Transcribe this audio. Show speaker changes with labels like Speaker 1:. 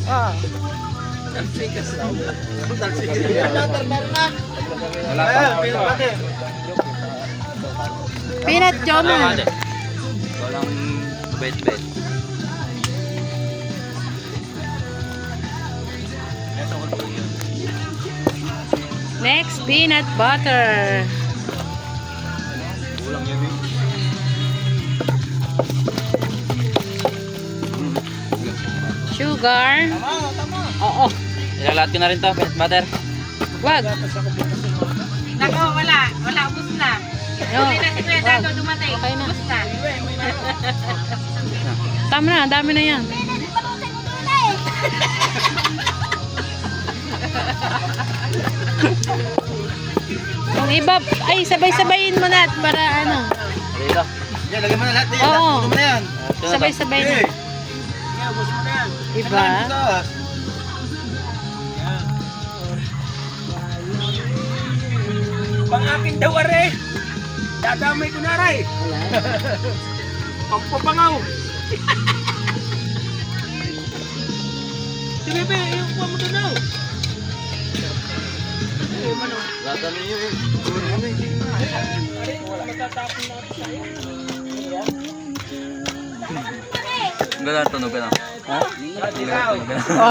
Speaker 1: Ah.
Speaker 2: Talsikas lang.
Speaker 3: Wala pa.
Speaker 1: Peanut Joma.
Speaker 2: Walang bet-bet. Ito ko po yun.
Speaker 1: Next, peanut butter.
Speaker 2: Kulang yun eh.
Speaker 1: Sugar.
Speaker 3: Tama.
Speaker 1: Oo.
Speaker 2: Ilalat ko na rin to, peanut butter.
Speaker 1: Wag.
Speaker 4: Nako, wala. Wala, ubus na.
Speaker 1: No.
Speaker 4: Huli na si Kuya Dado dumating.
Speaker 1: Okay na.
Speaker 4: Ubus na.
Speaker 1: Tama na, dami na yan. Yung iba, ay sabay-sabayin mo na para ano.
Speaker 2: Dito.
Speaker 3: Yan, lagyan mo na lahat yan.
Speaker 1: Oo.
Speaker 3: Puno mo na yan.
Speaker 1: Sabay-sabay na.
Speaker 3: Yan, ubos mo na yan.
Speaker 1: Diba?
Speaker 3: Butas.
Speaker 5: Pang akin daw are. Dadamay ko na aray. Pampapangaw. Sige be, yung kuha mo doon daw.
Speaker 2: Lahat na yun eh.
Speaker 5: Matatapon na ako sa'yo.
Speaker 2: Ang ganda tunog ka na. Ha? Ang ganda tunog ka na.